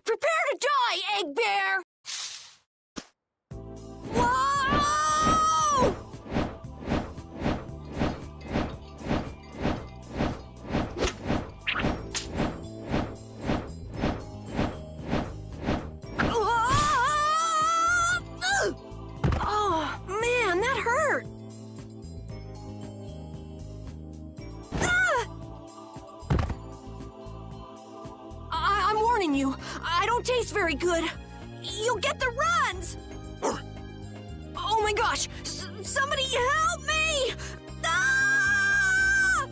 Prepare to die, Egg Bear! Whoa! Oh, man, that hurt! I'm warning you, I don't taste very good. You'll get the runs! Oh my gosh! Somebody help me! Ah!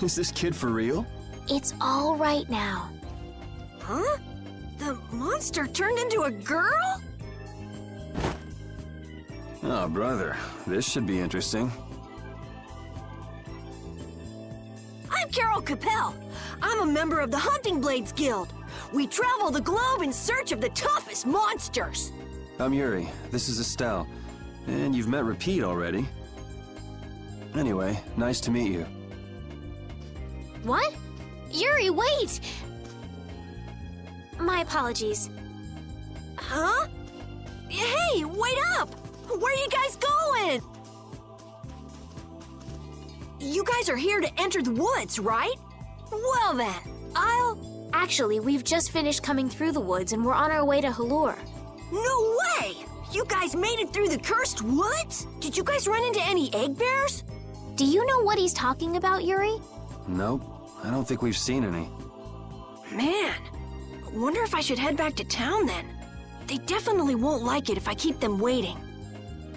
Is this kid for real? It's all right now. Huh? The monster turned into a girl? Oh, brother. This should be interesting. I'm Carol Capel. I'm a member of the Hunting Blades Guild. We travel the globe in search of the toughest monsters. I'm Yuri. This is Estelle. And you've met Repeat already. Anyway, nice to meet you. What? Yuri, wait! My apologies. Huh? Hey, wait up! Where are you guys going? You guys are here to enter the woods, right? Well then, Actually, we've just finished coming through the woods and we're on our way to Halure. No way! You guys made it through the cursed woods? Did you guys run into any egg bears? Do you know what he's talking about, Yuri? Nope. I don't think we've seen any. Man, wonder if I should head back to town then. They definitely won't like it if I keep them waiting.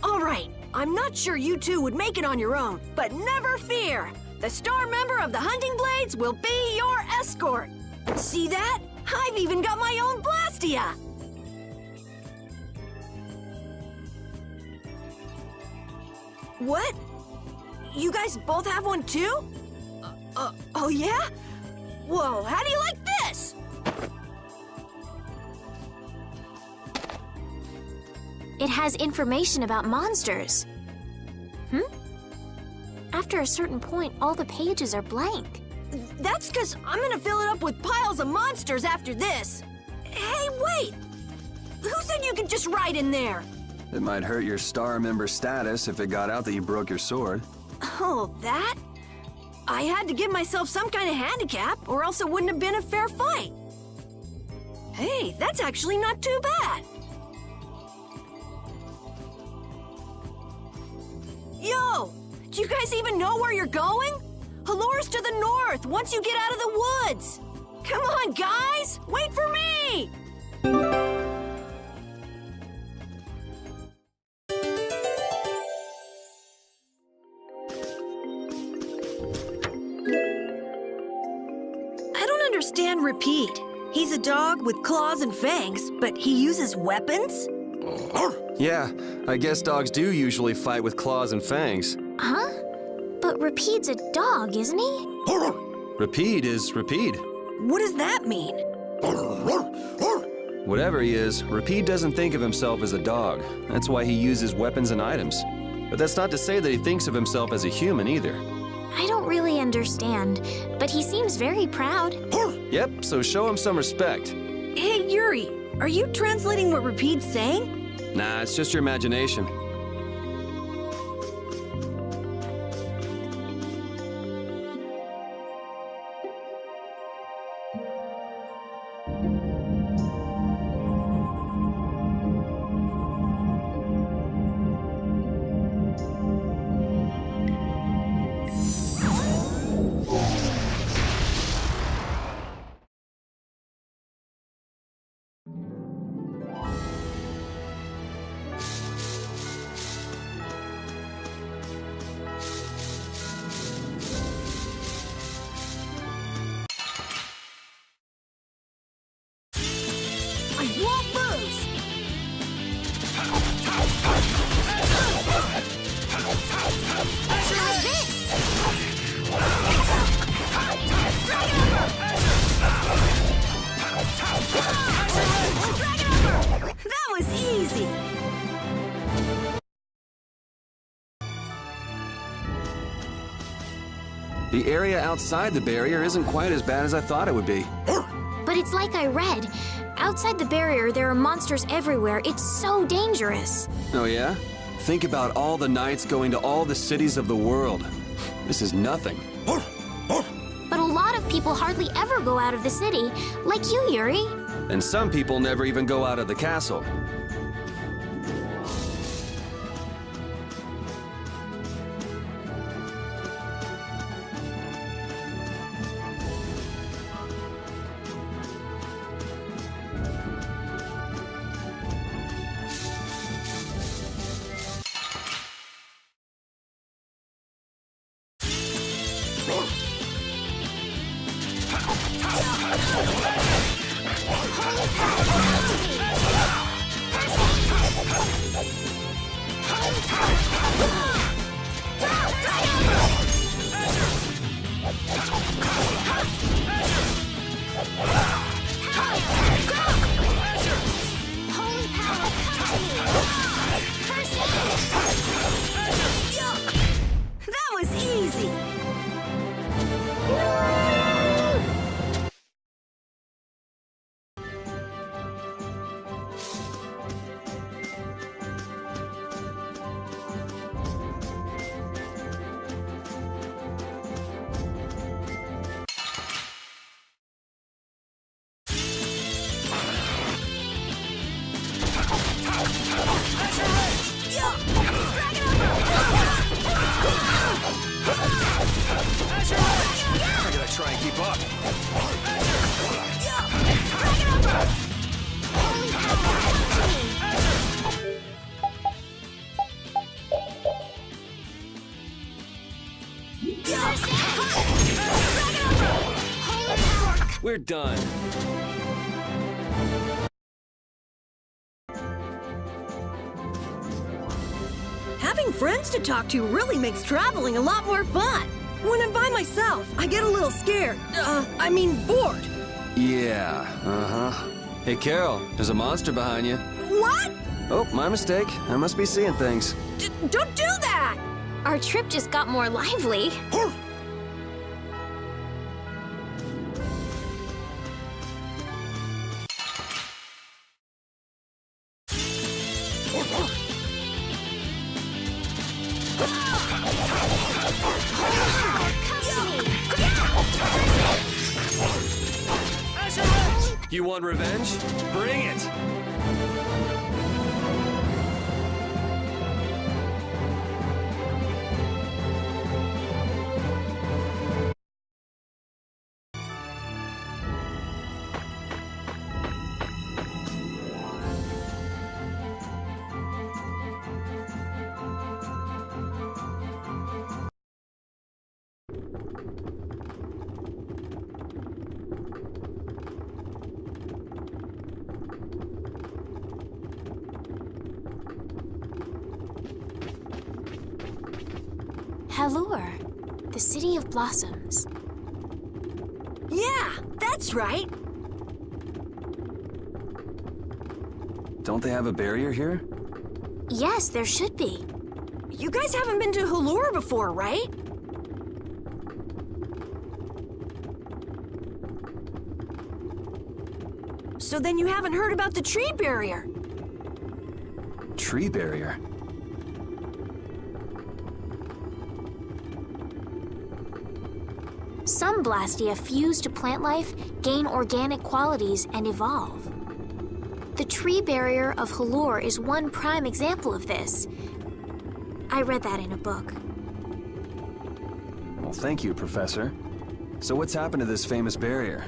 All right, I'm not sure you two would make it on your own, but never fear. The star member of the Hunting Blades will be your escort. See that? I've even got my own Blastia. What? You guys both have one too? Oh yeah? Whoa, how do you like this? It has information about monsters. After a certain point, all the pages are blank. That's because I'm gonna fill it up with piles of monsters after this. Hey, wait! Who said you could just write in there? It might hurt your star member status if it got out that you broke your sword. Oh, that? I had to give myself some kind of handicap, or else it wouldn't have been a fair fight. Hey, that's actually not too bad. Yo! Do you guys even know where you're going? Halure's to the north, once you get out of the woods. Come on, guys! Wait for me! I don't understand Repeat. He's a dog with claws and fangs, but he uses weapons? Yeah, I guess dogs do usually fight with claws and fangs. Huh? But Repeat's a dog, isn't he? Repeat is Repeat. What does that mean? Whatever he is, Repeat doesn't think of himself as a dog. That's why he uses weapons and items. But that's not to say that he thinks of himself as a human either. I don't really understand, but he seems very proud. Yep, so show him some respect. Hey, Yuri, are you translating what Repeat's saying? Nah, it's just your imagination. The area outside the barrier isn't quite as bad as I thought it would be. But it's like I read. Outside the barrier, there are monsters everywhere. It's so dangerous. Oh yeah? Think about all the knights going to all the cities of the world. This is nothing. But a lot of people hardly ever go out of the city, like you, Yuri. And some people never even go out of the castle. That was easy! I gotta try and keep up. We're done. Having friends to talk to really makes traveling a lot more fun. When I'm by myself, I get a little scared. Bored. Yeah, uh-huh. Hey, Carol, there's a monster behind you. What? Oh, my mistake. I must be seeing things. Don't do that! Our trip just got more lively. You want revenge? Bring it! Halure, the city of blossoms. Yeah, that's right. Don't they have a barrier here? Yes, there should be. You guys haven't been to Halure before, right? So then you haven't heard about the tree barrier. Tree barrier? Some Blastia fuse to plant life, gain organic qualities, and evolve. The tree barrier of Halure is one prime example of this. I read that in a book. Well, thank you, Professor. So what's happened to this famous barrier?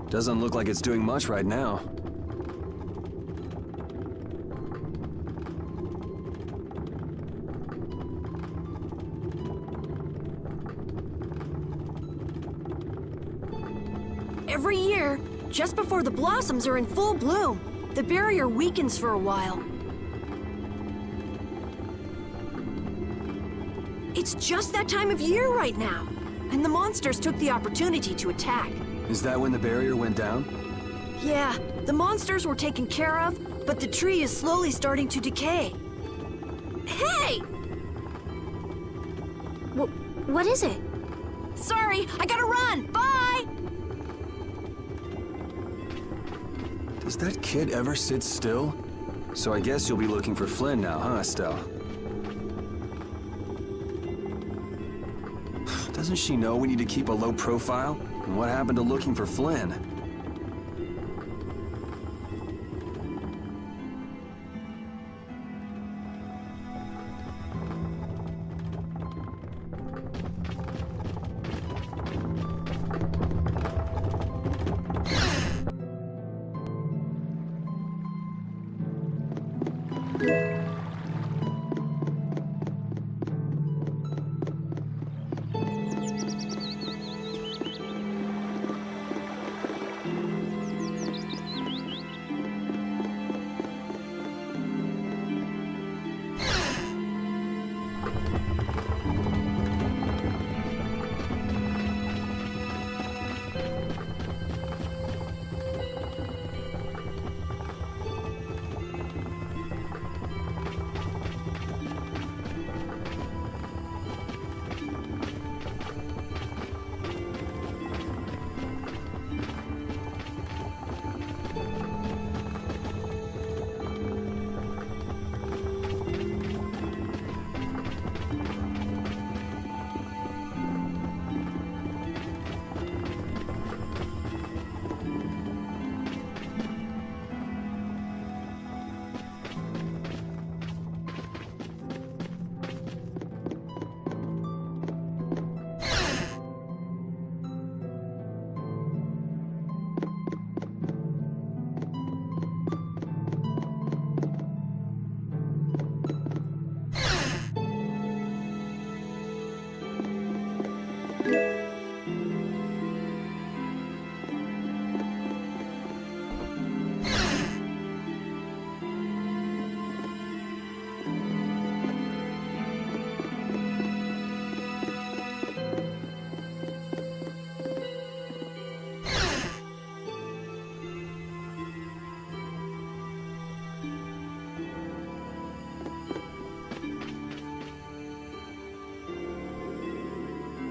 Doesn't look like it's doing much right now. Every year, just before the blossoms are in full bloom, the barrier weakens for a while. It's just that time of year right now, and the monsters took the opportunity to attack. Is that when the barrier went down? Yeah, the monsters were taken care of, but the tree is slowly starting to decay. Hey! What is it? Sorry, I gotta run! Bye! Does that kid ever sit still? So I guess you'll be looking for Flynn now, huh, Estelle? Doesn't she know we need to keep a low profile? And what happened to looking for Flynn?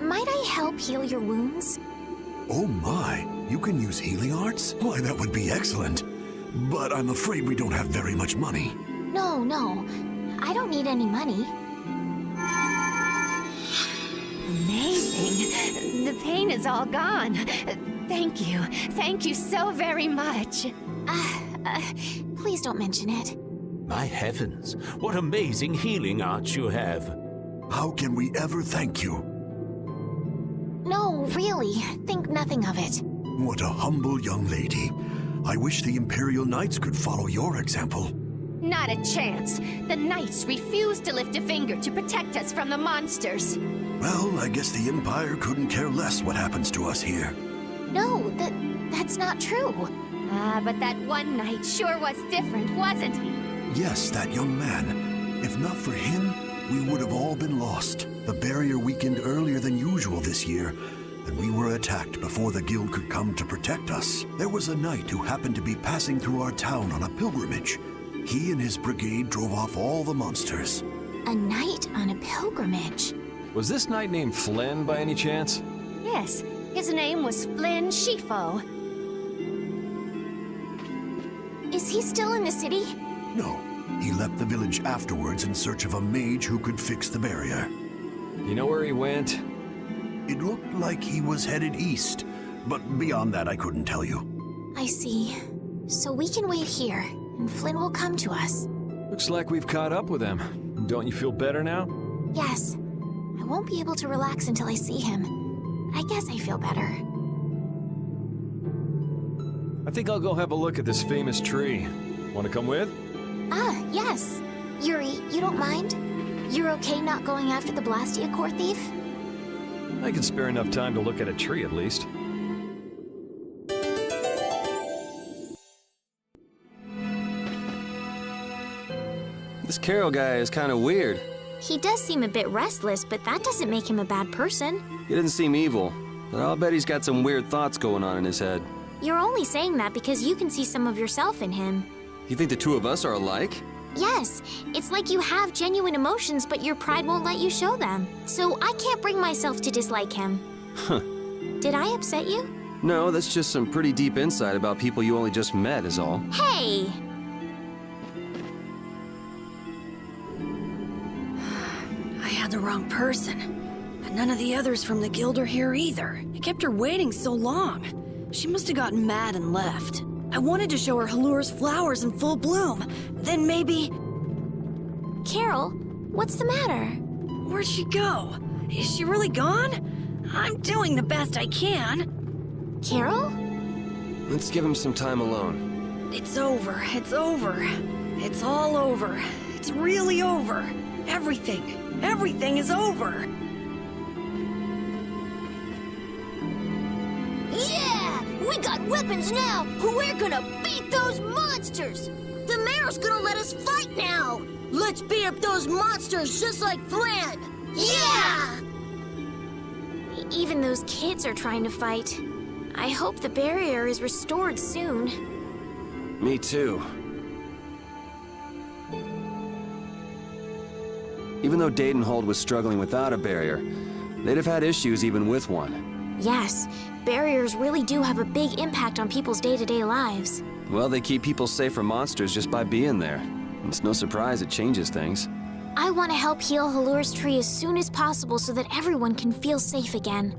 Might I help heal your wounds? Oh my, you can use healing arts? Why, that would be excellent. But I'm afraid we don't have very much money. No. I don't need any money. Amazing. The pain is all gone. Thank you. Thank you so very much. Please don't mention it. My heavens, what amazing healing arts you have. How can we ever thank you? No, really. Think nothing of it. What a humble young lady. I wish the Imperial Knights could follow your example. Not a chance. The Knights refuse to lift a finger to protect us from the monsters. Well, I guess the Empire couldn't care less what happens to us here. No, that's not true. But that one knight sure was different, wasn't he? Yes, that young man. If not for him, we would have all been lost. The barrier weakened earlier than usual this year, and we were attacked before the guild could come to protect us. There was a knight who happened to be passing through our town on a pilgrimage. He and his brigade drove off all the monsters. A knight on a pilgrimage. Was this knight named Flynn by any chance? Yes, his name was Flynn Shifo. Is he still in the city? No, he left the village afterwards in search of a mage who could fix the barrier. You know where he went? It looked like he was headed east, but beyond that I couldn't tell you. I see. So we can wait here, and Flynn will come to us. Looks like we've caught up with him. Don't you feel better now? Yes. I won't be able to relax until I see him. I guess I feel better. I think I'll go have a look at this famous tree. Want to come with? Yes. Yuri, you don't mind? You're okay not going after the Blastia core thief? I can spare enough time to look at a tree at least. This Carol guy is kind of weird. He does seem a bit restless, but that doesn't make him a bad person. He doesn't seem evil, but I'll bet he's got some weird thoughts going on in his head. You're only saying that because you can see some of yourself in him. You think the two of us are alike? Yes, it's like you have genuine emotions, but your pride won't let you show them. So I can't bring myself to dislike him. Huh. Did I upset you? No, that's just some pretty deep insight about people you only just met is all. Hey! I had the wrong person. And none of the others from the guild are here either. I kept her waiting so long. She must have gotten mad and left. I wanted to show her Halur's flowers in full bloom. Then maybe... Carol, what's the matter? Where'd she go? Is she really gone? I'm doing the best I can. Carol? Let's give him some time alone. It's over. It's over. It's all over. It's really over. Everything is over. Yeah! We got weapons now! We're gonna beat those monsters! The mayor's gonna let us fight now! Let's beat up those monsters just like planned! Yeah! Even those kids are trying to fight. I hope the barrier is restored soon. Me too. Even though Dadenhold was struggling without a barrier, they'd have had issues even with one. Yes, barriers really do have a big impact on people's day-to-day lives. Well, they keep people safe from monsters just by being there. It's no surprise it changes things. I want to help heal Halur's tree as soon as possible so that everyone can feel safe again.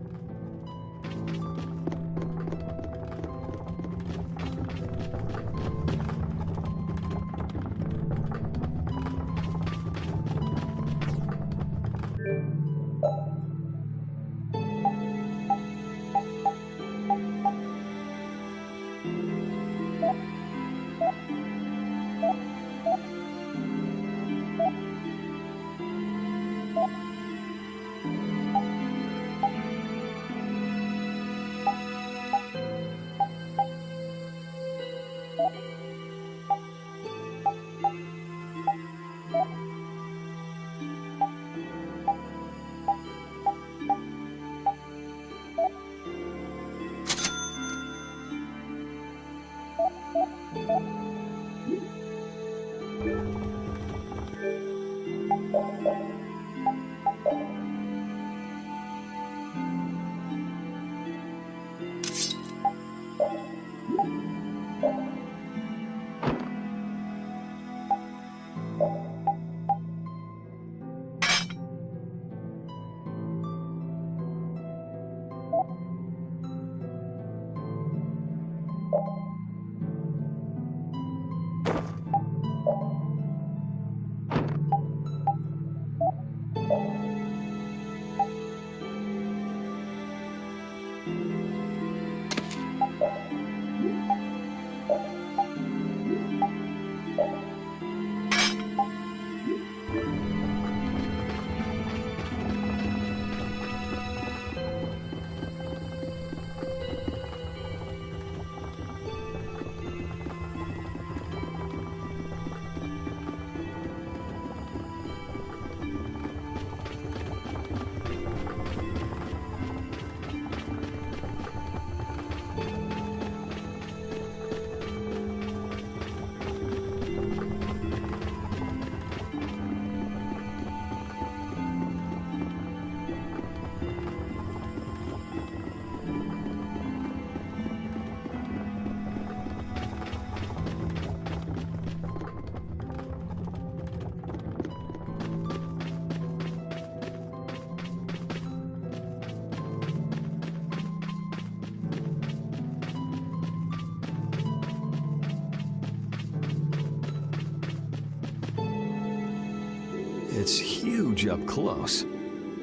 It's huge up close.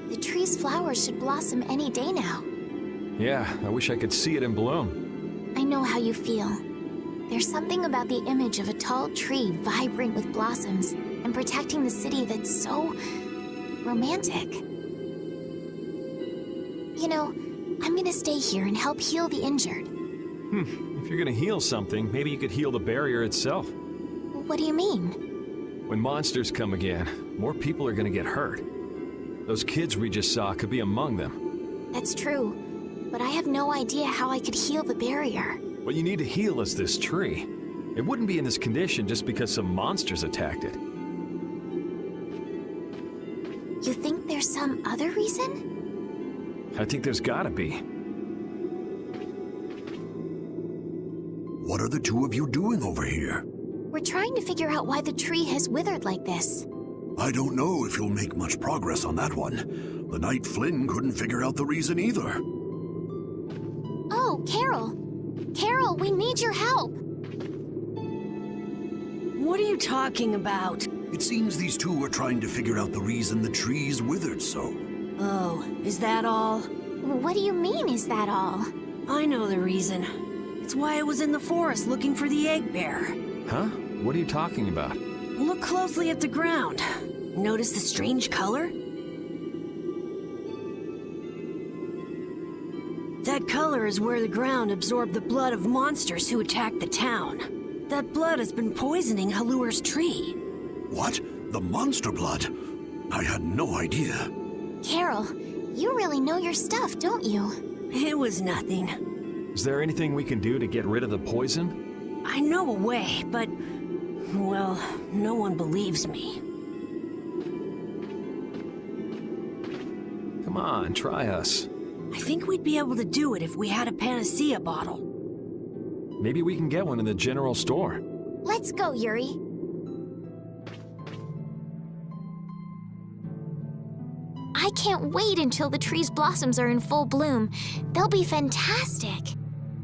The tree's flowers should blossom any day now. Yeah, I wish I could see it in bloom. I know how you feel. There's something about the image of a tall tree vibrant with blossoms and protecting the city that's so romantic. You know, I'm gonna stay here and help heal the injured. If you're gonna heal something, maybe you could heal the barrier itself. What do you mean? When monsters come again, more people are gonna get hurt. Those kids we just saw could be among them. That's true, but I have no idea how I could heal the barrier. What you need to heal is this tree. It wouldn't be in this condition just because some monsters attacked it. You think there's some other reason? I think there's gotta be. What are the two of you doing over here? We're trying to figure out why the tree has withered like this. I don't know if you'll make much progress on that one. The Knight Flynn couldn't figure out the reason either. Oh, Carol. Carol, we need your help. What are you talking about? It seems these two are trying to figure out the reason the trees withered so. Oh, is that all? What do you mean, is that all? I know the reason. It's why I was in the forest looking for the egg bear. Huh? What are you talking about? Look closely at the ground. Notice the strange color? That color is where the ground absorbed the blood of monsters who attacked the town. That blood has been poisoning Halur's tree. What? The monster blood? I had no idea. Carol, you really know your stuff, don't you? It was nothing. Is there anything we can do to get rid of the poison? I know a way, but... well, no one believes me. Come on, try us. I think we'd be able to do it if we had a panacea bottle. Maybe we can get one in the general store. Let's go, Yuri. I can't wait until the tree's blossoms are in full bloom. They'll be fantastic.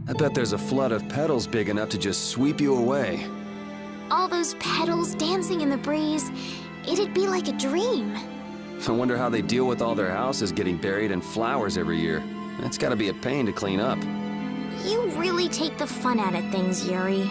I bet there's a flood of petals big enough to just sweep you away. All those petals dancing in the breeze, it'd be like a dream. I wonder how they deal with all their houses getting buried in flowers every year. That's gotta be a pain to clean up. You really take the fun out of things, Yuri.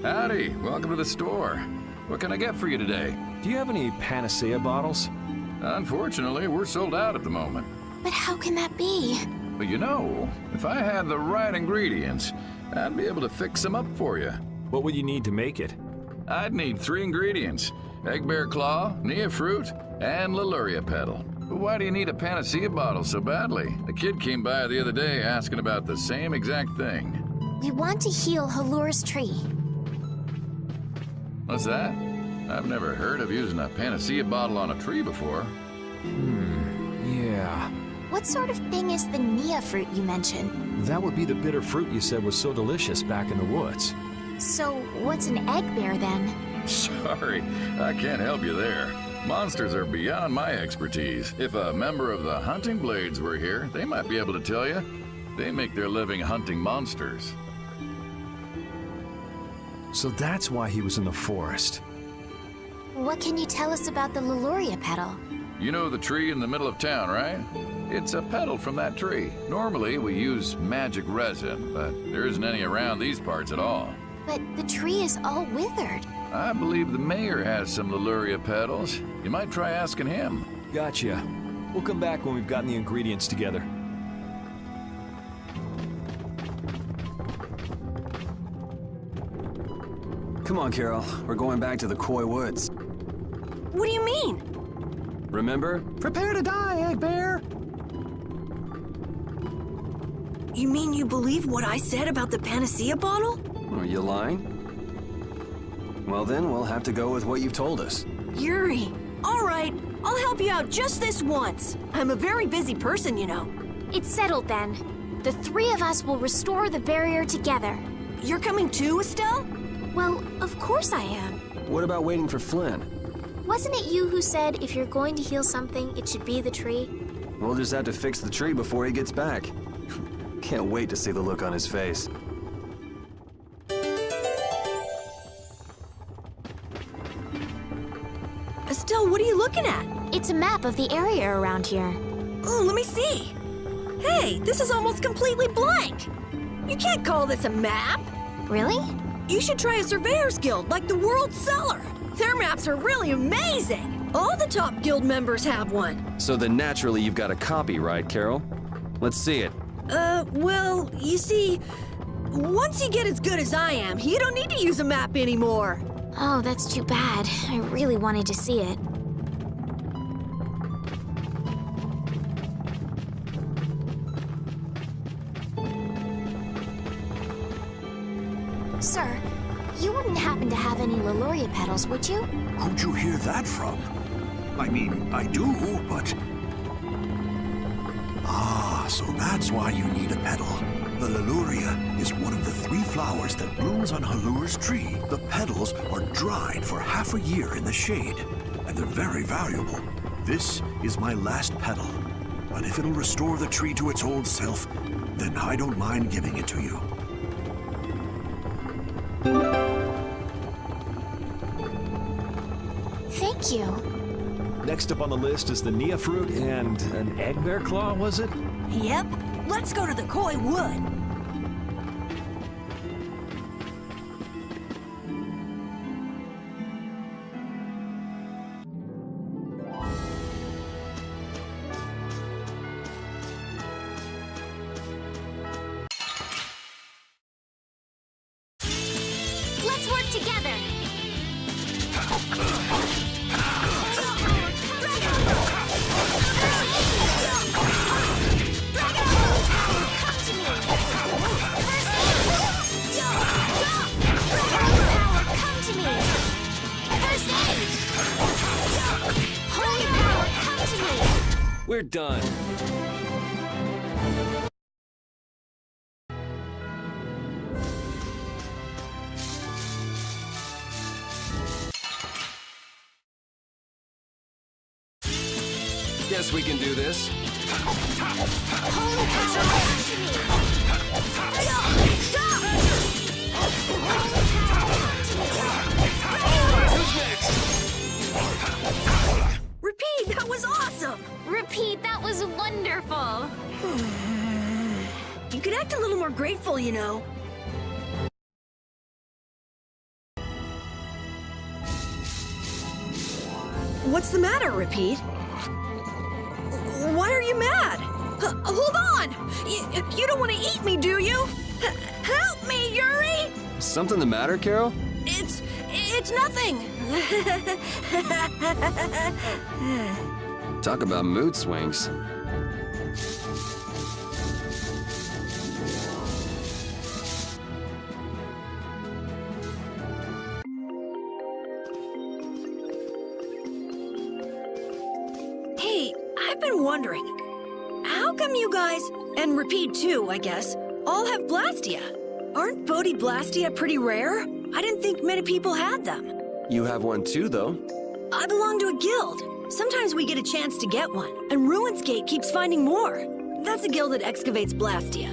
Howdy, welcome to the store. What can I get for you today? Do you have any panacea bottles? Unfortunately, we're sold out at the moment. But how can that be? But you know, if I had the right ingredients, I'd be able to fix them up for you. What would you need to make it? I'd need 3 ingredients: egg bear claw, nia fruit, and Leluria petal. But why do you need a panacea bottle so badly? A kid came by the other day asking about the same exact thing. We want to heal Halur's tree. What's that? I've never heard of using a panacea bottle on a tree before. Yeah. What sort of thing is the nia fruit you mentioned? That would be the bitter fruit you said was so delicious back in the woods. So, what's an egg bear then? Sorry, I can't help you there. Monsters are beyond my expertise. If a member of the Hunting Blades were here, they might be able to tell you. They make their living hunting monsters. So that's why he was in the forest. What can you tell us about the Leluria petal? You know the tree in the middle of town, right? It's a petal from that tree. Normally, we use magic resin, but there isn't any around these parts at all. But the tree is all withered. I believe the mayor has some Leluria petals. You might try asking him. Gotcha. We'll come back when we've gotten the ingredients together. Come on, Carol. We're going back to the Koi Woods. What do you mean? Remember? Prepare to die, Egg Bear! You mean you believe what I said about the panacea bottle? Are you lying? Well then, we'll have to go with what you've told us. Yuri, all right, I'll help you out just this once. I'm a very busy person, you know. It's settled then. The 3 of us will restore the barrier together. You're coming too, Estelle? Well, of course I am. What about waiting for Flynn? Wasn't it you who said if you're going to heal something, it should be the tree? We'll just have to fix the tree before he gets back. Can't wait to see the look on his face. Estelle, what are you looking at? It's a map of the area around here. Oh, let me see. Hey, this is almost completely blank. You can't call this a map. Really? You should try a surveyor's guild like the World Cellar. Their maps are really amazing. All the top guild members have one. So then naturally you've got a copy, right, Carol? Let's see it. Well, you see, once you get as good as I am, you don't need to use a map anymore. Oh, that's too bad. I really wanted to see it. Sir, you wouldn't happen to have any Leluria petals, would you? Who'd you hear that from? I mean, I do, but... Ah, so that's why you need a petal. The Leluria is one of the 3 flowers that blooms on Halur's tree. The petals are dried for half a year in the shade, and they're very valuable. This is my last petal, but if it'll restore the tree to its old self, then I don't mind giving it to you. Thank you. Next up on the list is the Nia fruit and an egg bear claw, was it? Yep. Let's go to the Koi Wood. Let's work together. We're done. Guess we can do this. Repeat, that was awesome! Repeat, that was wonderful. You could act a little more grateful, you know. What's the matter, Repeat? Why are you mad? Hold on! You don't want to eat me, do you? Help me, Yuri! Something the matter, Carol? It's nothing. Talk about mood swings. Hey, I've been wondering, how come you guys, and Repeat too, I guess, all have Blastia? Aren't Bodhi Blastia pretty rare? I didn't think many people had them. You have one too, though. I belong to a guild. Sometimes we get a chance to get one, and Ruinsgate keeps finding more. That's a guild that excavates Blastia.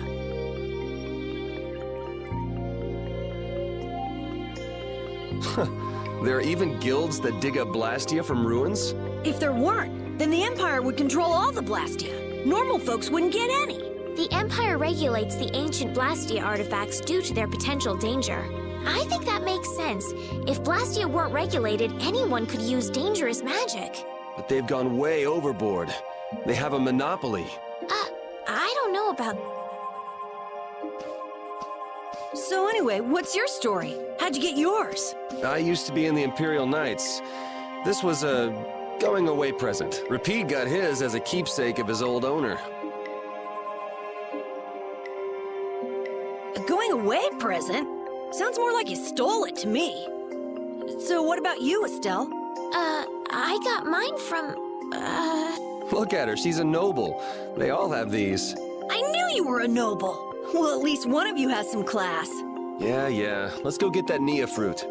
There are even guilds that dig up Blastia from ruins? If there weren't, then the Empire would control all the Blastia. Normal folks wouldn't get any. The Empire regulates the ancient Blastia artifacts due to their potential danger. I think that makes sense. If Blastia weren't regulated, anyone could use dangerous magic. But they've gone way overboard. They have a monopoly. I don't know about... So anyway, what's your story? How'd you get yours? I used to be in the Imperial Knights. This was a going-away present. Repeat got his as a keepsake of his old owner. A going-away present? Sounds more like you stole it to me. So what about you, Estelle? I got mine from, Look at her, she's a noble. They all have these. I knew you were a noble. Well, at least one of you has some class. Yeah. Let's go get that Nia fruit.